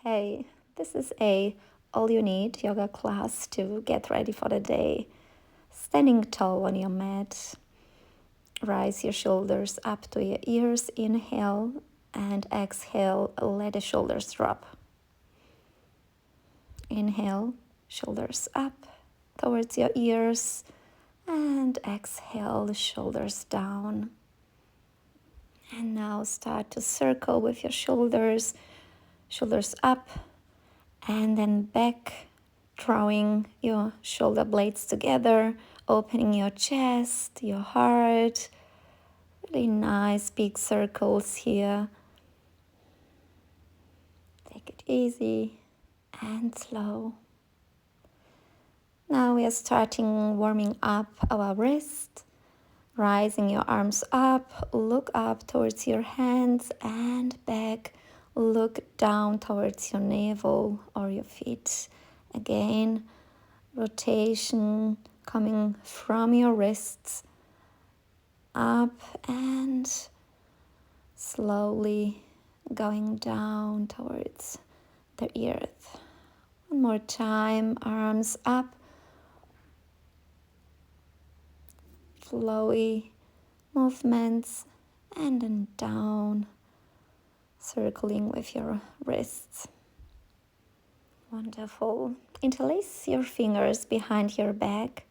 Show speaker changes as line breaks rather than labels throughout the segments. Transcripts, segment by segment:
Hey, this is a all you need yoga class to get ready for the day. Standing tall on your mat, rise your shoulders up to your ears, inhale, and exhale, let the shoulders drop. Inhale, shoulders up towards your ears, and exhale, shoulders down. And now start to circle with your shoulders up, and then back, drawing your shoulder blades together, opening your chest, your heart. Really nice big circles here. Take it easy and slow. Now we are starting warming up our wrist, rising your arms up, look up towards your hands and back, look down towards your navel or your feet. Again, rotation coming from your wrists up and slowly going down towards the earth. One more time, arms up, flowy movements, and then down, circling with your wrists. Wonderful. Interlace your fingers behind your back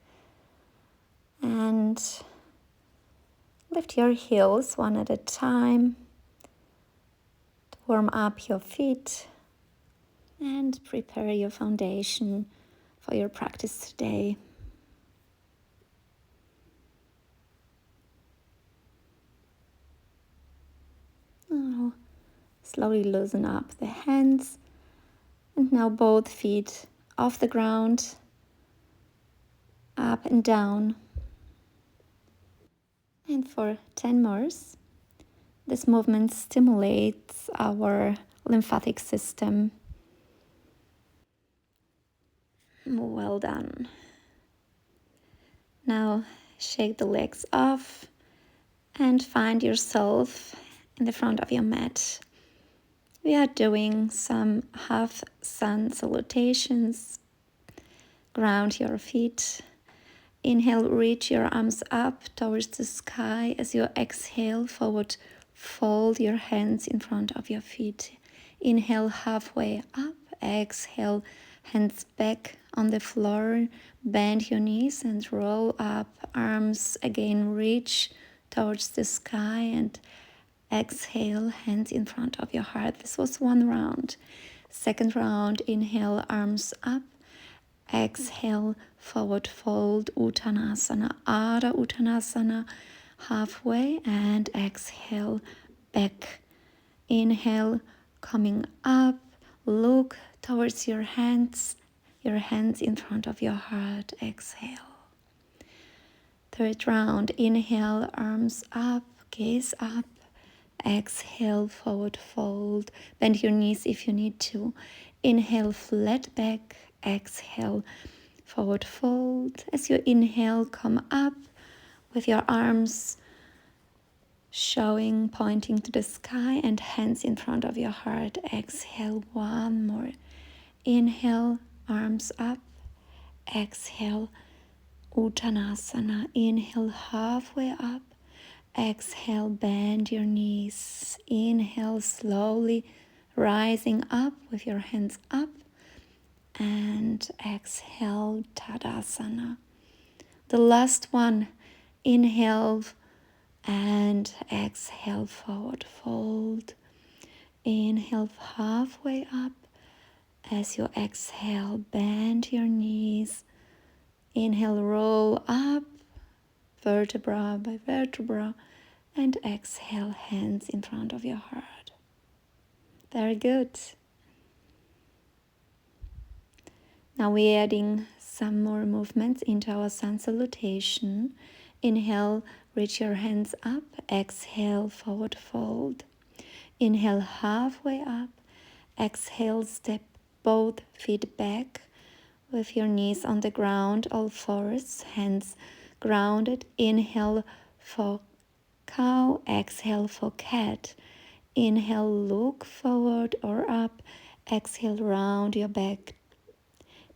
and lift your heels one at a time to warm up your feet and prepare your foundation for your practice today. Now, slowly loosen up the hands, and now both feet off the ground, up and down. And for 10 more, this movement stimulates our lymphatic system. Well done. Now shake the legs off and find yourself in the front of your mat. We are doing some half sun salutations. Ground your feet. Inhale, reach your arms up towards the sky. As you exhale, forward fold your hands in front of your feet. Inhale, halfway up. Exhale, hands back on the floor. Bend your knees and roll up. Arms again, reach towards the sky and exhale, hands in front of your heart. This was one round. Second round, inhale, arms up. Exhale, forward fold, Uttanasana, Ardha Uttanasana, halfway, and exhale, back. Inhale, coming up, look towards your hands in front of your heart. Exhale. Third round, inhale, arms up, gaze up. Exhale, forward fold. Bend your knees if you need to. Inhale, flat back. Exhale, forward fold. As you inhale, come up with your arms showing, pointing to the sky and hands in front of your heart. Exhale, one more. Inhale, arms up. Exhale, Uttanasana. Inhale, halfway up. Exhale, bend your knees. Inhale, slowly rising up with your hands up. And exhale, Tadasana. The last one, inhale and exhale, forward fold. Inhale, halfway up. As you exhale, bend your knees. Inhale, roll up, vertebra by vertebra, and exhale, hands in front of your heart. Very good. Now we're adding some more movements into our sun salutation. Inhale, reach your hands up. Exhale, forward fold. Inhale, halfway up. Exhale, step both feet back with your knees on the ground, all fours, hands grounded. Inhale for cow. Exhale for cat. Inhale, look forward or up. Exhale, round your back.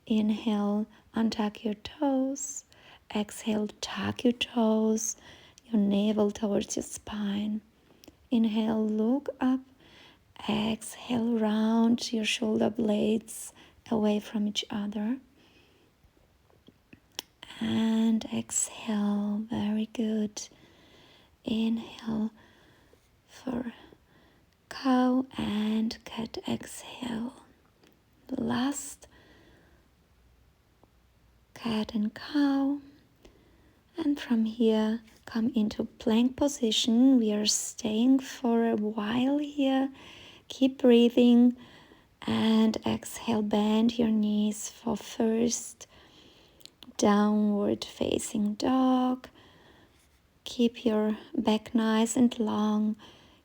Inhale, untuck your toes. Exhale, tuck your toes, your navel towards your spine. Inhale, look up. Exhale, round your shoulder blades away from each other. And exhale, very good. Inhale for cow and cat. Exhale. The last cat and cow. And from here, come into plank position. We are staying for a while here. Keep breathing and exhale, bend your knees for first downward facing dog. Keep your back nice and long.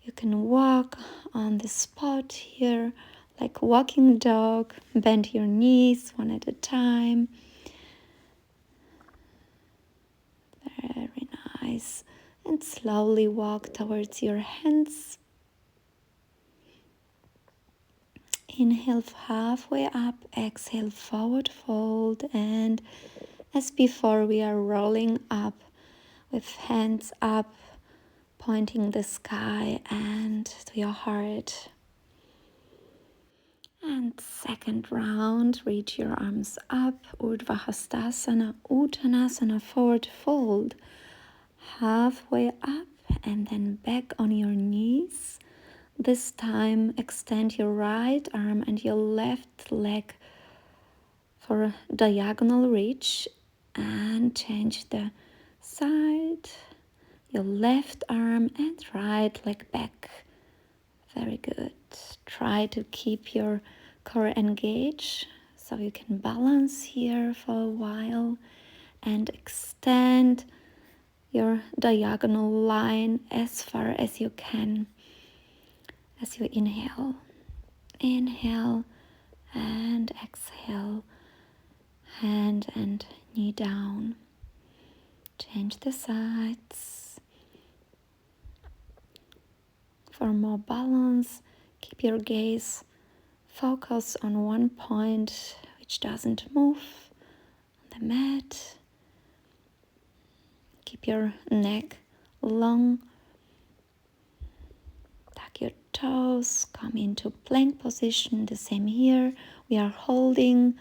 You can walk on the spot here like a walking dog. Bend your knees one at a time. Very nice. And slowly walk towards your hands. Inhale halfway up, exhale forward fold, and as before we are rolling up with hands up, pointing the sky and to your heart. And second round, reach your arms up, Urdhva Hastasana, Uttanasana, forward fold, halfway up and then back on your knees. This time extend your right arm and your left leg for a diagonal reach and change the side, your left arm and right leg back. Very good. Try to keep your core engaged so you can balance here for a while and extend your diagonal line as far as you can as you inhale. Inhale and exhale, hand and knee down. Change the sides. For more balance, keep your gaze focus on one point which doesn't move on the mat. Keep your neck long. Tuck your toes, come into plank position, the same here. We are holding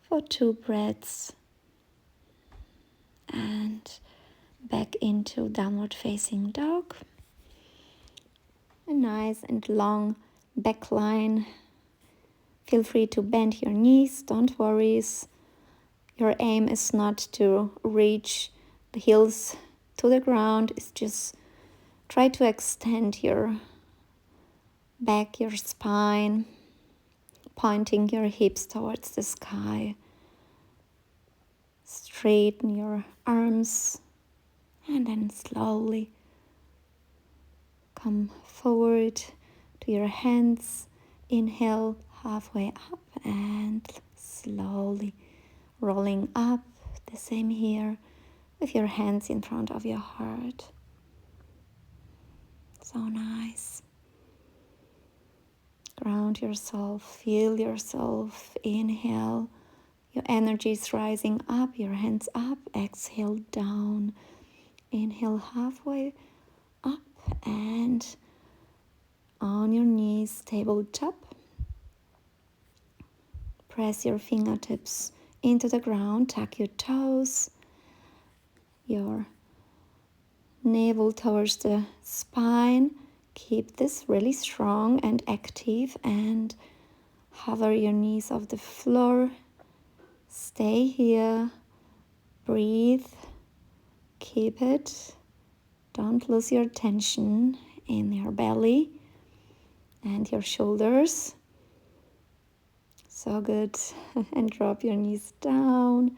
for 2 breaths and back into downward facing dog. A nice and long back line. Feel free to bend your knees, don't worry. Your aim is not to reach the heels to the ground, it's just try to extend your back, your spine, pointing your hips towards the sky. Straighten your arms and then slowly come forward to your hands. Inhale halfway up and slowly rolling up. The same here with your hands in front of your heart. So nice. Ground yourself, feel yourself. Inhale, your energy is rising up, your hands up. Exhale down. Inhale halfway up and on your knees, tabletop. Press your fingertips into the ground, tuck your toes, your navel towards the spine. Keep this really strong and active and hover your knees off the floor. Stay here, breathe, keep it. Don't lose your tension in your belly and your shoulders. So good. And drop your knees down.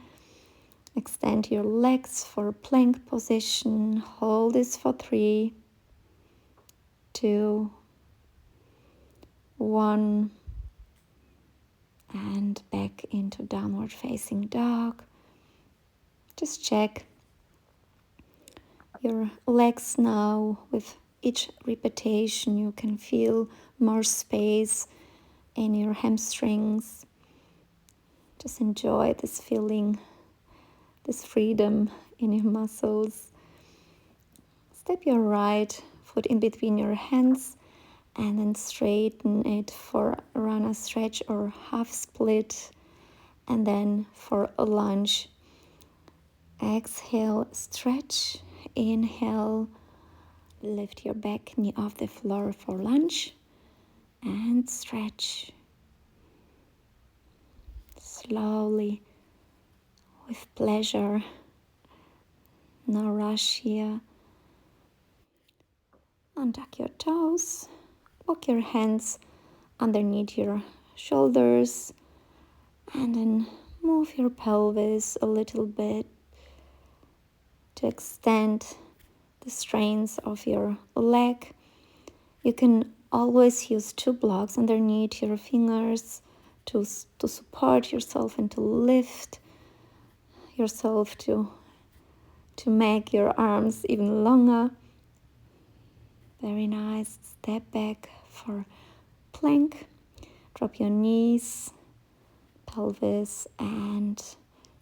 Extend your legs for plank position. Hold this for 3, 2, 1. And back into downward facing dog. Just check your legs now. With each repetition you can feel more space in your hamstrings. Just enjoy this feeling, this freedom in your muscles. Step your right foot in between your hands and then straighten it for a runner stretch or half split, and then for a lunge. Exhale, stretch. Inhale, lift your back knee off the floor for lunge and stretch. Slowly, with pleasure. No rush here. Untuck your toes. Walk your hands underneath your shoulders and then move your pelvis a little bit to extend the strains of your leg. You can always use 2 blocks underneath your fingers to support yourself and to lift yourself to make your arms even longer. Very nice. Step back for plank. Drop your knees, pelvis and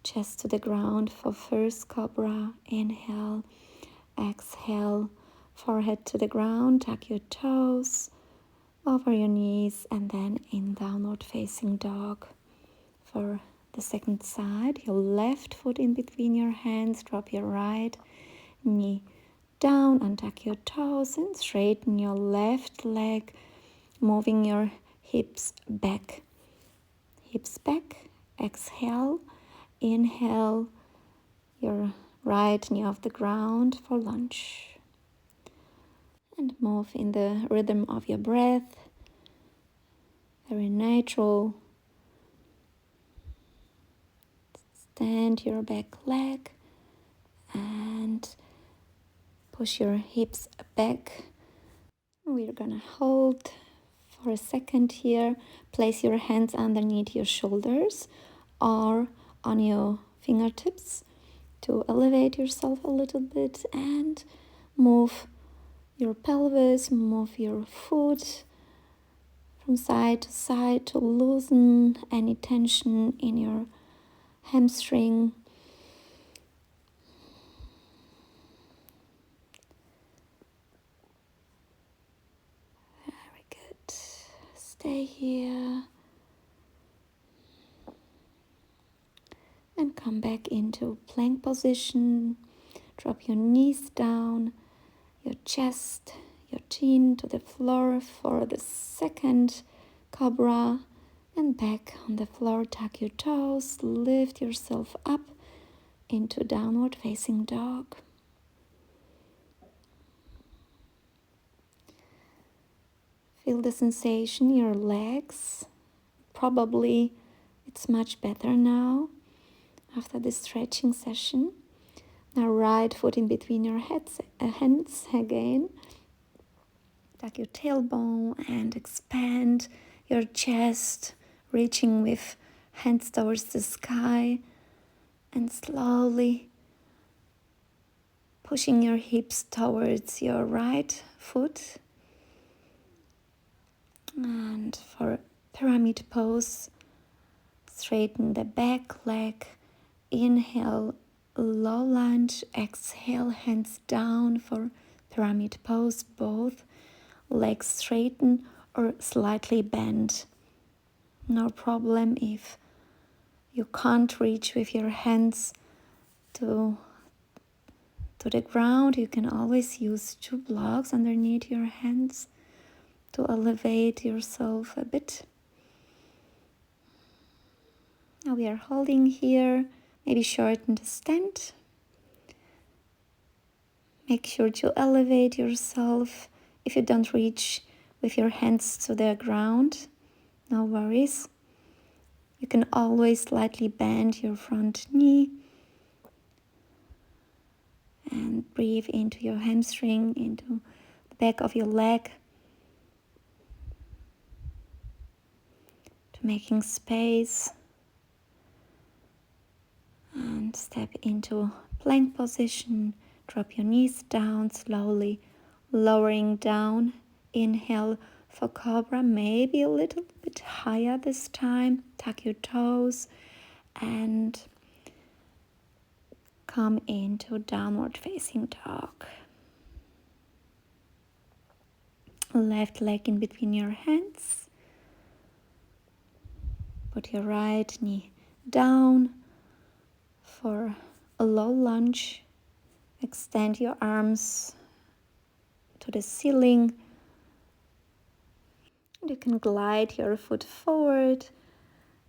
chest to the ground for first cobra. Inhale, exhale, forehead to the ground. Tuck your toes over your knees and then in downward facing dog. For the second side, your left foot in between your hands. Drop your right knee down, untuck your toes and straighten your left leg, moving your hips back. Hips back. Exhale. Inhale, your right knee off the ground for lunge. And move in the rhythm of your breath. Very natural. Stand your back leg and push your hips back. We're gonna hold for a second here. Place your hands underneath your shoulders or on your fingertips to elevate yourself a little bit and move your pelvis, move your foot from side to side to loosen any tension in your hamstring. Very good. Stay here and come back into plank position. Drop your knees down, your chest, your chin to the floor for the second cobra, and back on the floor. Tuck your toes, lift yourself up into downward facing dog. Feel the sensation in your legs. Probably it's much better now after this stretching session. Now right foot in between your hands again. Tuck your tailbone and expand your chest, reaching with hands towards the sky and slowly pushing your hips towards your right foot. And for pyramid pose, straighten the back leg. Inhale, low lunge. Exhale, hands down for pyramid pose. Both legs straighten or slightly bend. No problem if you can't reach with your hands to the ground. You can always use 2 blocks underneath your hands to elevate yourself a bit. Now we are holding here. Maybe shorten the stand. Make sure to elevate yourself. If you don't reach with your hands to the ground, no worries. You can always slightly bend your front knee and breathe into your hamstring, into the back of your leg, to making space. And step into plank position. Drop your knees down slowly, lowering down. Inhale, For Cobra, maybe a little bit higher this time. Tuck your toes and come into downward facing dog. Left leg in between your hands. Put your right knee down for a low lunge. Extend your arms to the ceiling. You can glide your foot forward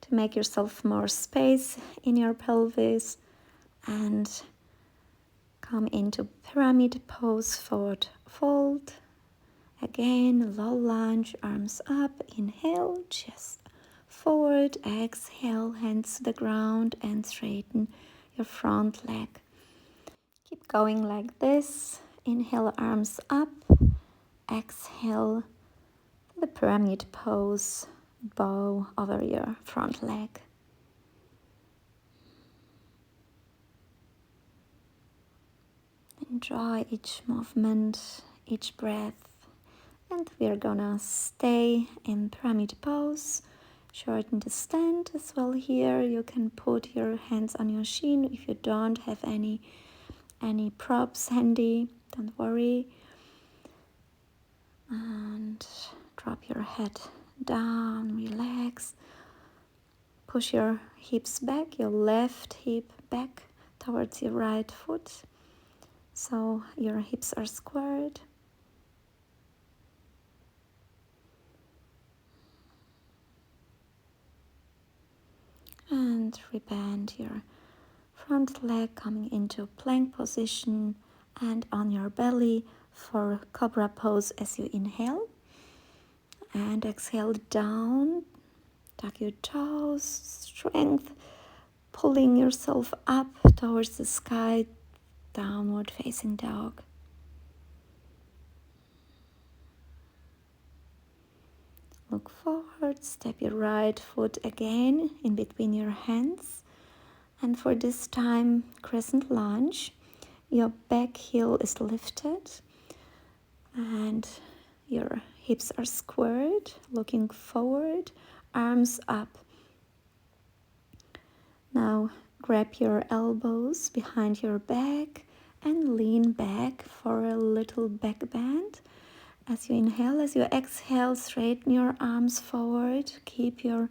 to make yourself more space in your pelvis and come into pyramid pose, forward fold. Again, low lunge, arms up. Inhale, chest forward. Exhale, hands to the ground and straighten your front leg. Keep going like this. Inhale, arms up. Exhale, the pyramid pose, bow over your front leg. Enjoy each movement, each breath. And we're gonna stay in pyramid pose. Shorten the stand as well here. You can put your hands on your shin if you don't have any props handy. Don't worry. And drop your head down, relax. Push your hips back, your left hip back towards your right foot. So your hips are squared. And rebend your front leg, coming into plank position and on your belly for cobra pose as you inhale. And exhale down, tuck your toes, strength, pulling yourself up towards the sky, downward facing dog. Look forward, step your right foot again in between your hands. And for this time, crescent lunge. Your back heel is lifted and your hips are squared, looking forward, arms up. Now grab your elbows behind your back and lean back for a little back bend. As you inhale, as you exhale, straighten your arms forward. Keep your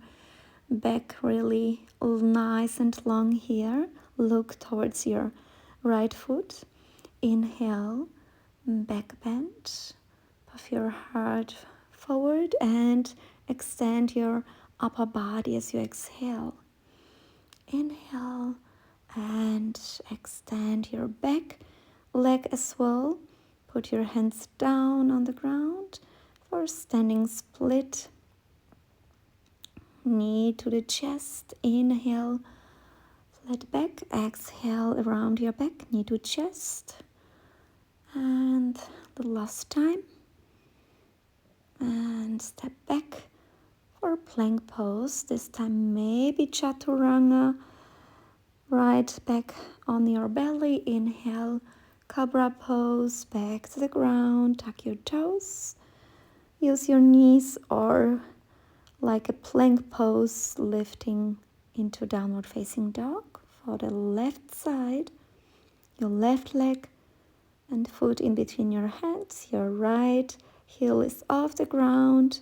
back really nice and long here. Look towards your right foot. Inhale, back bend. Puff your heart forward and extend your upper body as you exhale. Inhale and extend your back leg as well. Put your hands down on the ground for standing split. Knee to the chest. Inhale, flat back. Exhale, around your back, knee to chest. And the last time. And step back for plank pose. This time maybe chaturanga. Right back on your belly. Inhale, cobra pose, back to the ground. Tuck your toes. Use your knees or like a plank pose, lifting into downward facing dog. For the left side, your left leg and foot in between your hands. Your right heel is off the ground.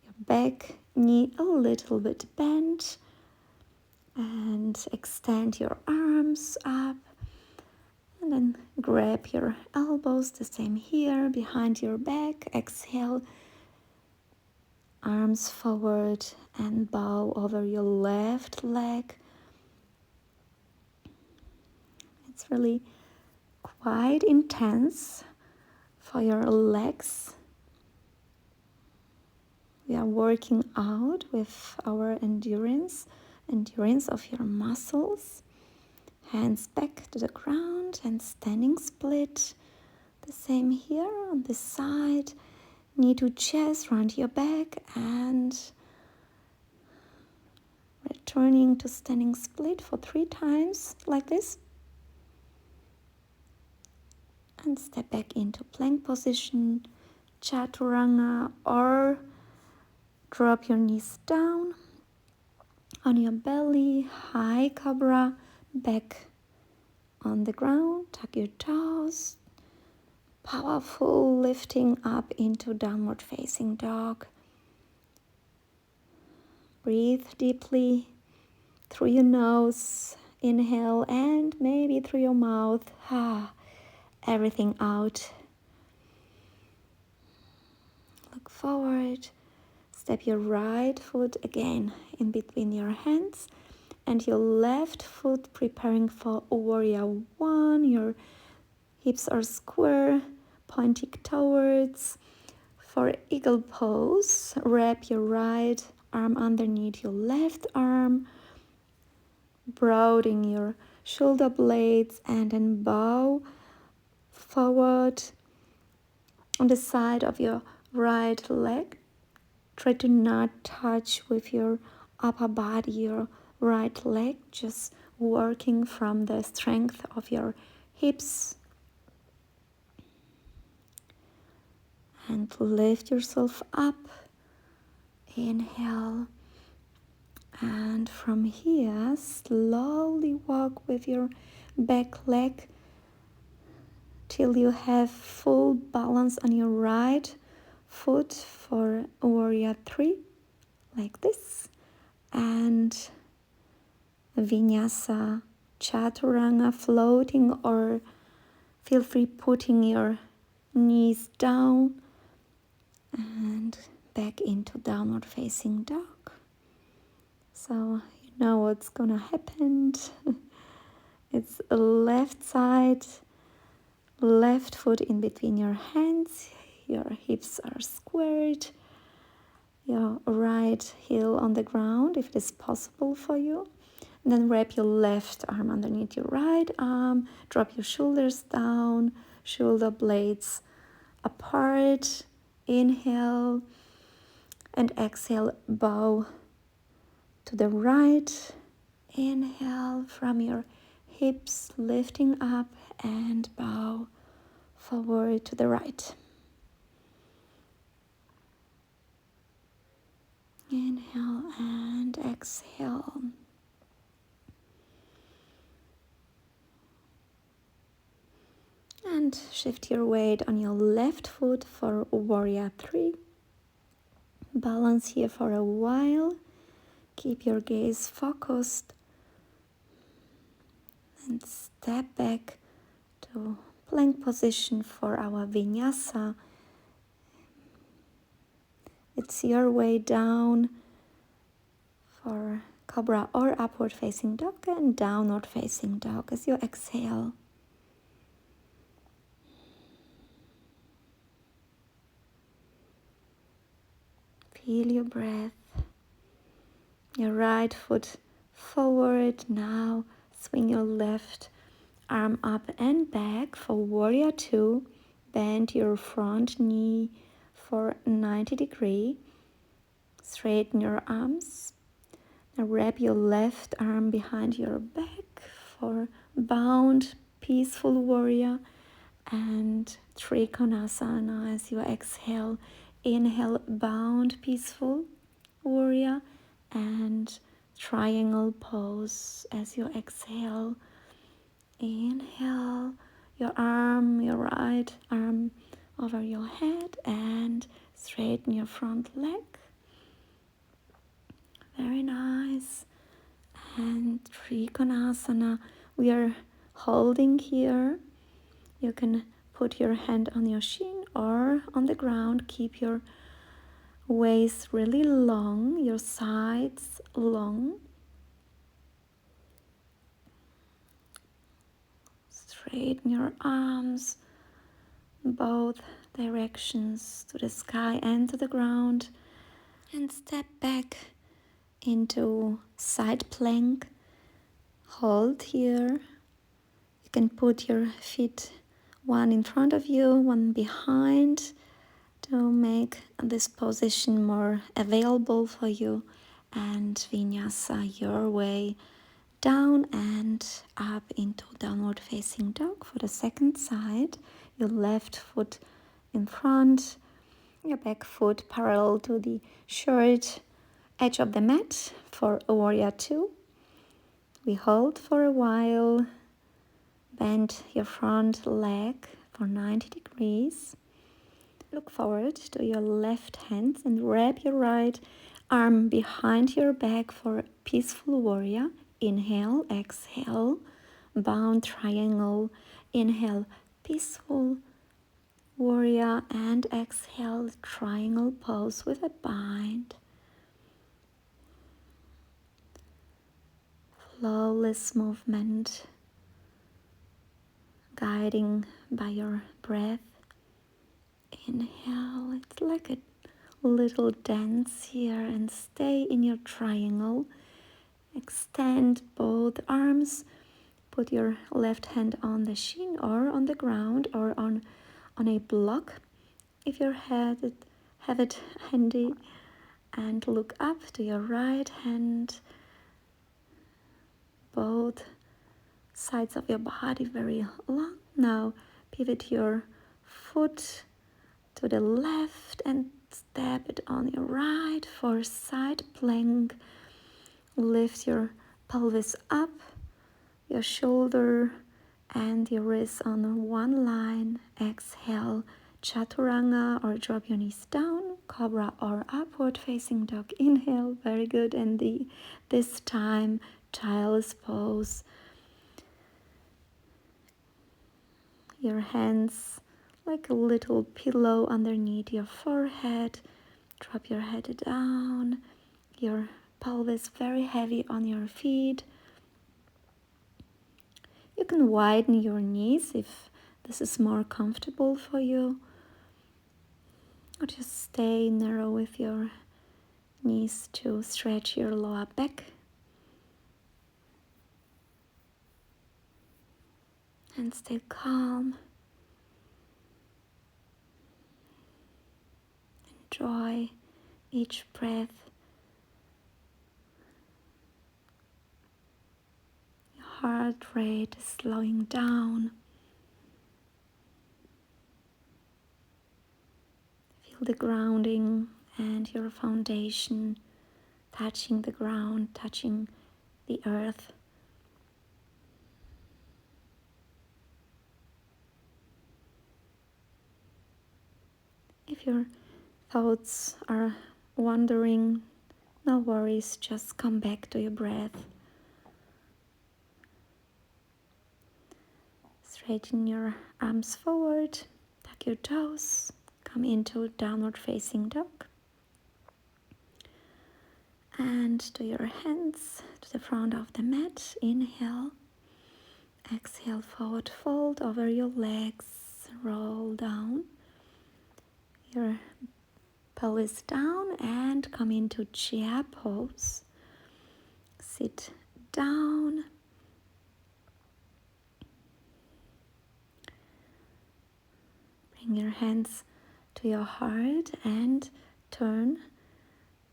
Your back knee a little bit bent. And extend your arms up. And then grab your elbows, the same here, behind your back. Exhale, arms forward and bow over your left leg. It's really quite intense for your legs. We are working out with our endurance of your muscles. Hands back to the ground and standing split. The same here on this side. Knee to chest, round your back and returning to standing split for 3 times like this. And step back into plank position, chaturanga, or Drop your knees down on your belly, high cobra, back on the ground, tuck your toes, powerful lifting up into downward facing dog. Breathe deeply through your nose, inhale, and maybe through your mouth, everything out. Look forward, step your right foot again in between your hands and your left foot, preparing for warrior one. Your hips are square, pointing towards. For eagle pose, wrap your right arm underneath your left arm, broaden your shoulder blades, and then bow forward on the side of your right leg. Try to not touch with your upper body your right leg, just working from the strength of your hips. And lift yourself up. Inhale. And from here, slowly walk with your back leg till you have full balance on your right foot for warrior 3, like this. And vinyasa, chaturanga, floating, or feel free putting your knees down and back into downward facing dog. So you know what's gonna happen. It's a left side, left foot in between your hands, your hips are squared, your right heel on the ground if it is possible for you. And then wrap your left arm underneath your right arm, drop your shoulders down, shoulder blades apart. Inhale and exhale, bow to the right. Inhale from your hips, lifting up, and bow forward to the right. Inhale and exhale. And shift your weight on your left foot for warrior 3. Balance here for a while. Keep your gaze focused. And step back to plank position for our vinyasa. It's your way down for cobra or upward facing dog and downward facing dog as you exhale. Feel your breath. Your right foot forward. Now swing your left arm up and back for warrior 2. Bend your front knee for 90 degrees. Straighten your arms. Now wrap your left arm behind your back for bound peaceful warrior and Trikonasana as you exhale. Inhale, bound peaceful warrior, and triangle pose as you exhale. Inhale, your right arm over your head and straighten your front leg. Very nice. And Trikonasana, we are holding here. You can put your hand on your shin or on the ground. Keep your waist really long, your sides long. Straighten your arms both directions to the sky and to the ground. And step back into side plank. Hold here. You can put your feet one in front of you, one behind, to make this position more available for you. And vinyasa your way down and up into downward facing dog for the second side. Your left foot in front, Your back foot parallel to the short edge of the mat for a warrior two. We hold for a while. Bend your front leg for 90 degrees. Look forward to your left hand and wrap your right arm behind your back for peaceful warrior. Inhale, exhale, bound triangle. Inhale, peaceful warrior, and exhale, triangle pose with a bind. Flawless movement, guiding by your breath. Inhale, it's like a little dance here, and stay in your triangle. Extend both arms. Put your left hand on the shin or on the ground or on a block if you have it handy, and look up to your right hand. Both sides of your body very long. Now pivot your foot to the left and step it on your right for side plank. Lift your pelvis up, your shoulder and your wrists on one line. Exhale, chaturanga, or drop your knees down, cobra or upward facing dog. Inhale, very good. And this time child's pose. Your hands like a little pillow underneath your forehead. Drop your head down. Your pelvis very heavy on your feet. You can widen your knees if this is more comfortable for you. Or just stay narrow with your knees to stretch your lower back. And stay calm. Enjoy each breath. Your heart rate is slowing down. Feel the grounding and your foundation touching the ground, touching the earth. If your thoughts are wandering, no worries, just come back to your breath. Straighten your arms forward, tuck your toes, come into downward facing dog. And to your hands to the front of the mat. Inhale, exhale, forward fold over your legs, roll down. Your pelvis down and come into chair pose. Sit down. Bring your hands to your heart and turn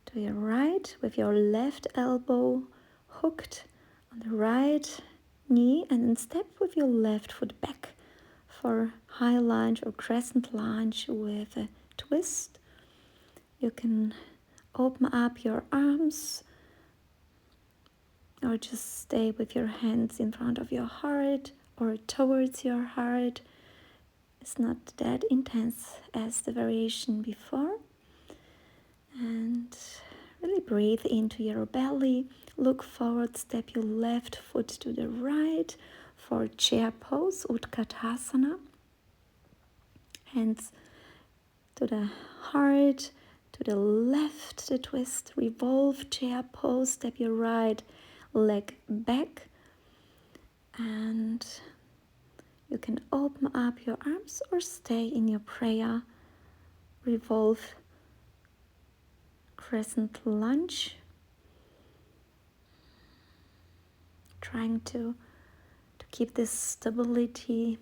to your right with your left elbow hooked on the right knee, and then step with your left foot back for high lunge or crescent lunge with a twist. You can open up your arms or just stay with your hands in front of your heart or towards your heart. It's not that intense as the variation before. And really breathe into your belly. Look forward, step your left foot to the right for chair pose, Utkatasana. Hands to the heart, to the left, the twist, revolve chair pose, step your right leg back, and you can open up your arms or stay in your prayer, revolve crescent lunge, trying to keep this stability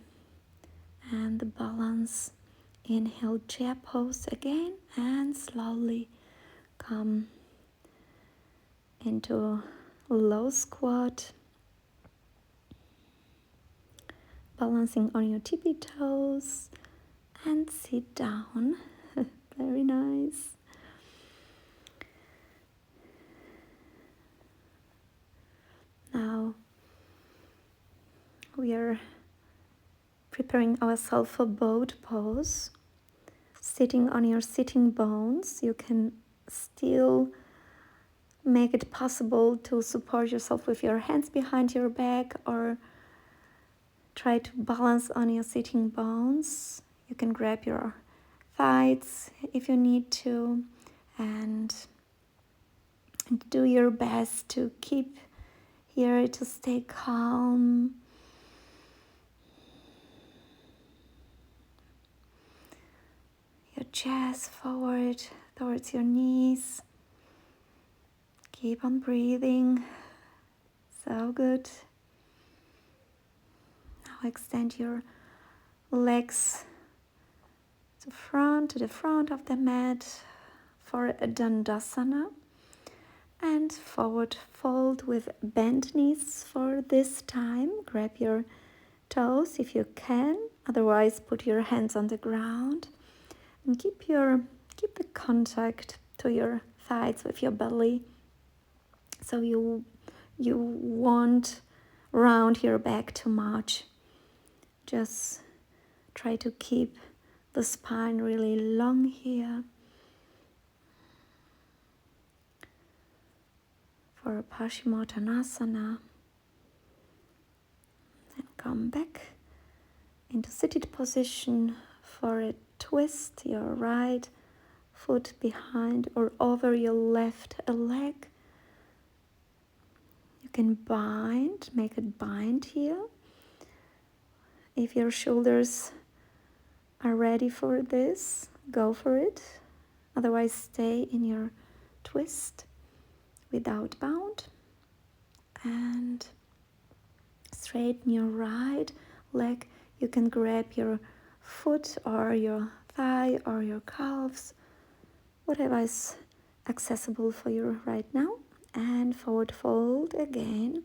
and the balance. Inhale, chair pose again, and slowly come into low squat, balancing on your tippy toes, and sit down. Very nice. Now we are preparing ourselves for boat pose. Sitting on your sitting bones, you can still make it possible to support yourself with your hands behind your back, or try to balance on your sitting bones. You can grab your thighs if you need to, and do your best to keep here, to stay calm. Your chest forward towards your knees. Keep on breathing. So good. Now extend your legs to the front of the mat for a Dandasana. And forward fold with bent knees for this time. Grab your toes if you can. Otherwise, put your hands on the ground. And keep the contact to your thighs with your belly, so you won't round your back too much. Just try to keep the spine really long here. For Paschimottanasana. Then come back into seated position for a twist your right foot behind or over your left leg. You can make it bind here. If your shoulders are ready for this, go for it. Otherwise, stay in your twist without bound. And straighten your right leg. You can grab your foot or your thigh or your calves, whatever is accessible for you right now. And forward fold again.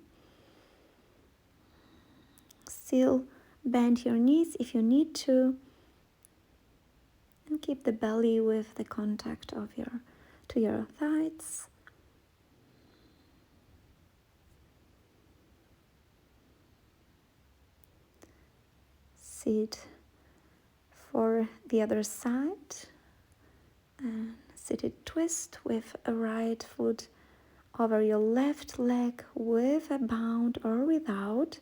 Still bend your knees if you need to, and keep the belly with the contact of your thighs. Sit for the other side, and seated twist with a right foot over your left leg with a bound or without.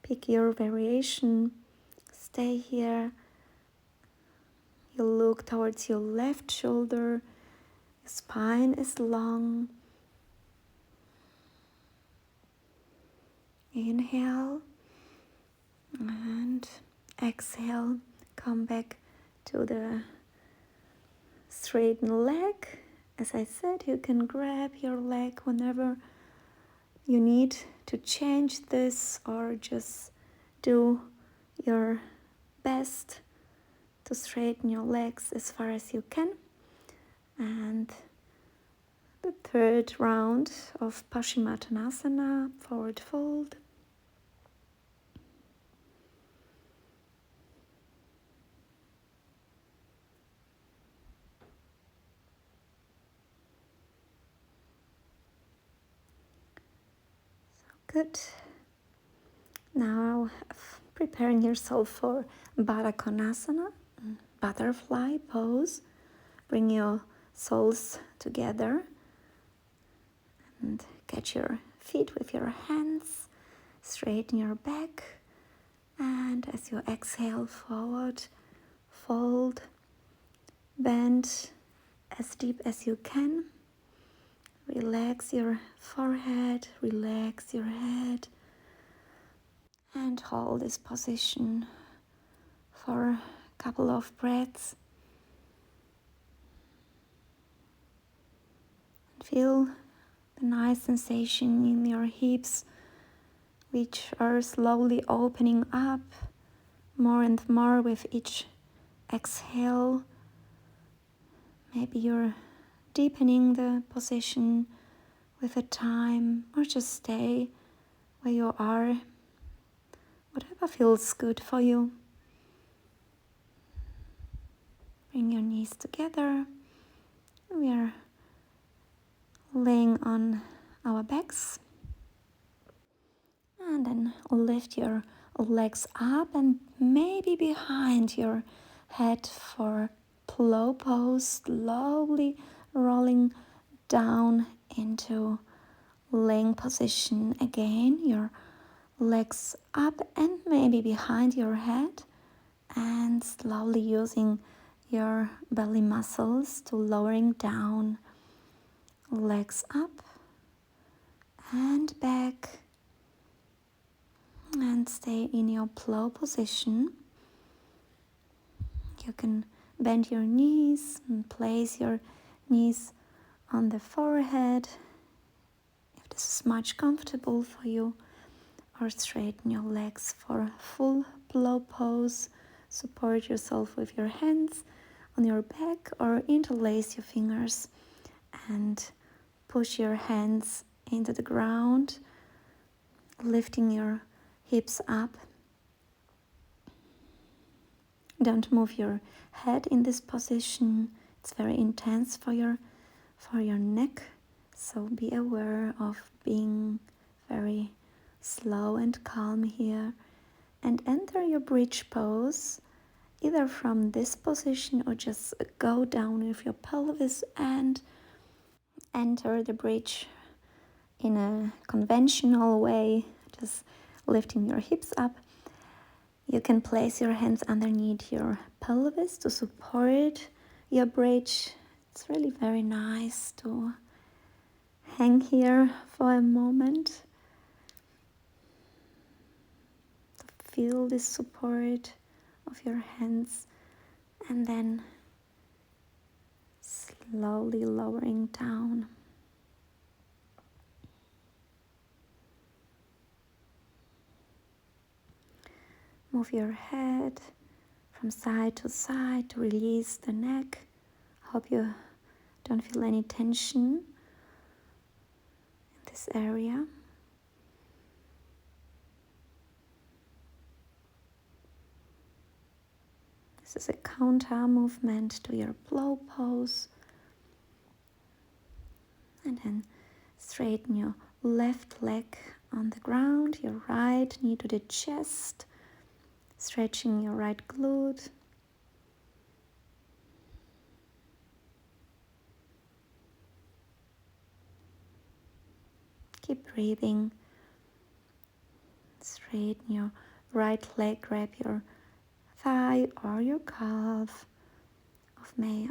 Pick your variation. Stay here. You look towards your left shoulder. Your spine is long. Inhale and exhale. Come back to the straightened leg. As I said, you can grab your leg whenever you need to change this, or just do your best to straighten your legs as far as you can. And the third round of Paschimottanasana, forward fold. Good. Now preparing yourself for Baddha Konasana, butterfly pose. Bring your soles together and catch your feet with your hands. Straighten your back, and as you exhale forward, fold, bend as deep as you can. Relax your forehead, relax your head, and hold this position for a couple of breaths. And feel the nice sensation in your hips, which are slowly opening up more and more with each exhale. Maybe you're deepening the position with the time, or just stay where you are, whatever feels good for you. Bring your knees together. We are laying on our backs. And then lift your legs up and maybe behind your head for plow pose, slowly rolling down into laying position again. Your legs up and maybe behind your head, and slowly using your belly muscles to lowering down, legs up and back, and stay in your plow position. You can bend your knees and place your knees on the forehead if this is much comfortable for you, or straighten your legs for a full plow pose. Support yourself with your hands on your back or interlace your fingers and push your hands into the ground, lifting your hips up. Don't move your head in this position. It's very intense for your neck, so be aware of being very slow and calm here. And enter your bridge pose, either from this position or just go down with your pelvis and enter the bridge in a conventional way, just lifting your hips up. You can place your hands underneath your pelvis to support your bridge. It's really very nice to hang here for a moment, to feel this support of your hands, and then slowly lowering down. Move your head from side to side to release the neck. Hope you don't feel any tension in this area. This is a counter movement to your plow pose. And then straighten your left leg on the ground, your right knee to the chest, stretching your right glute. Keep breathing. Straighten your right leg, grab your thigh or your calf,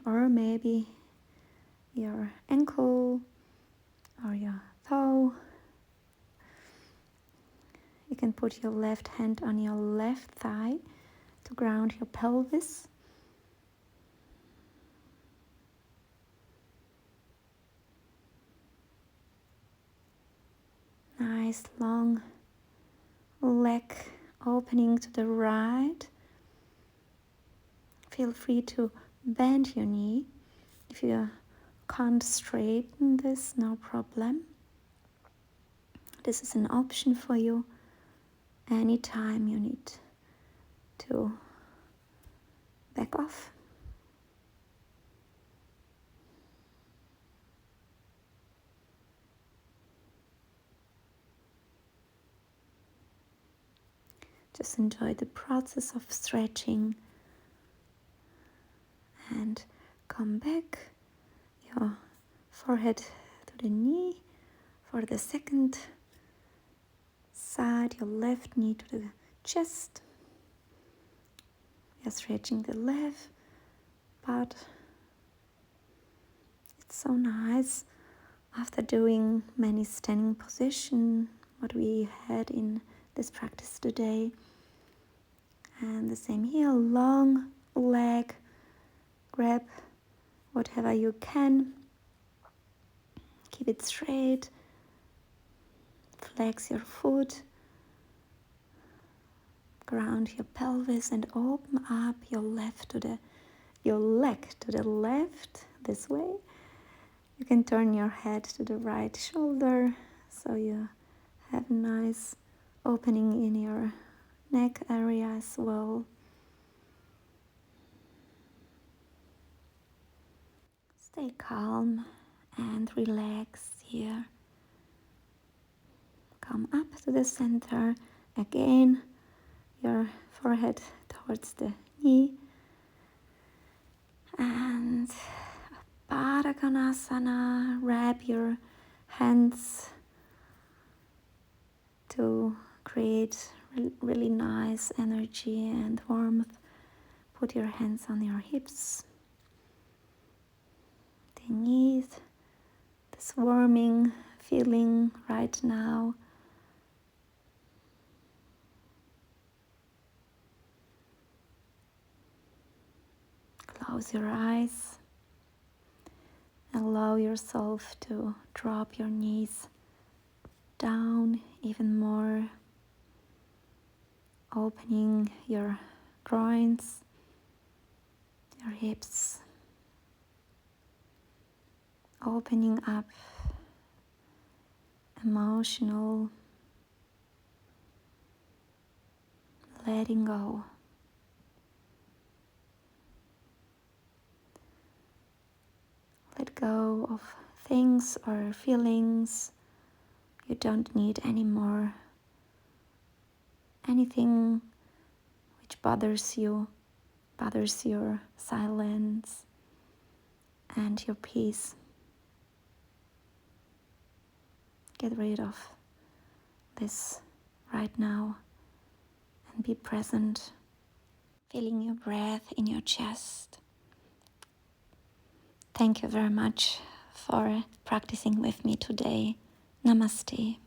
or maybe your ankle or your toe. You can put your left hand on your left thigh to ground your pelvis. Nice long leg opening to the right. Feel free to bend your knee. If you can't straighten this, no problem. This is an option for you anytime you need to back off. Just enjoy the process of stretching and come back, your forehead to the knee for the second side, your left knee to the chest. You're stretching the left butt. It's so nice after doing many standing position, what we had in this practice today. And the same here, long leg, grab whatever you can, keep it straight, flex your foot, ground your pelvis and open up your leg to the left this way. You can turn your head to the right shoulder so you have a nice opening in your neck area as well. Stay calm and relax here. Come up to the center. Again, your forehead towards the knee. And Baddha Konasana, wrap your hands to create really nice energy and warmth. Put your hands on your hips, the knees, this warming feeling right now. Close your eyes. Allow yourself to drop your knees down even more, opening your groins, your hips, opening up emotional, letting go. Let go of things or feelings you don't need anymore. Anything which bothers you, bothers your silence and your peace. Get rid of this right now and be present, feeling your breath in your chest. Thank you very much for practicing with me today. Namaste.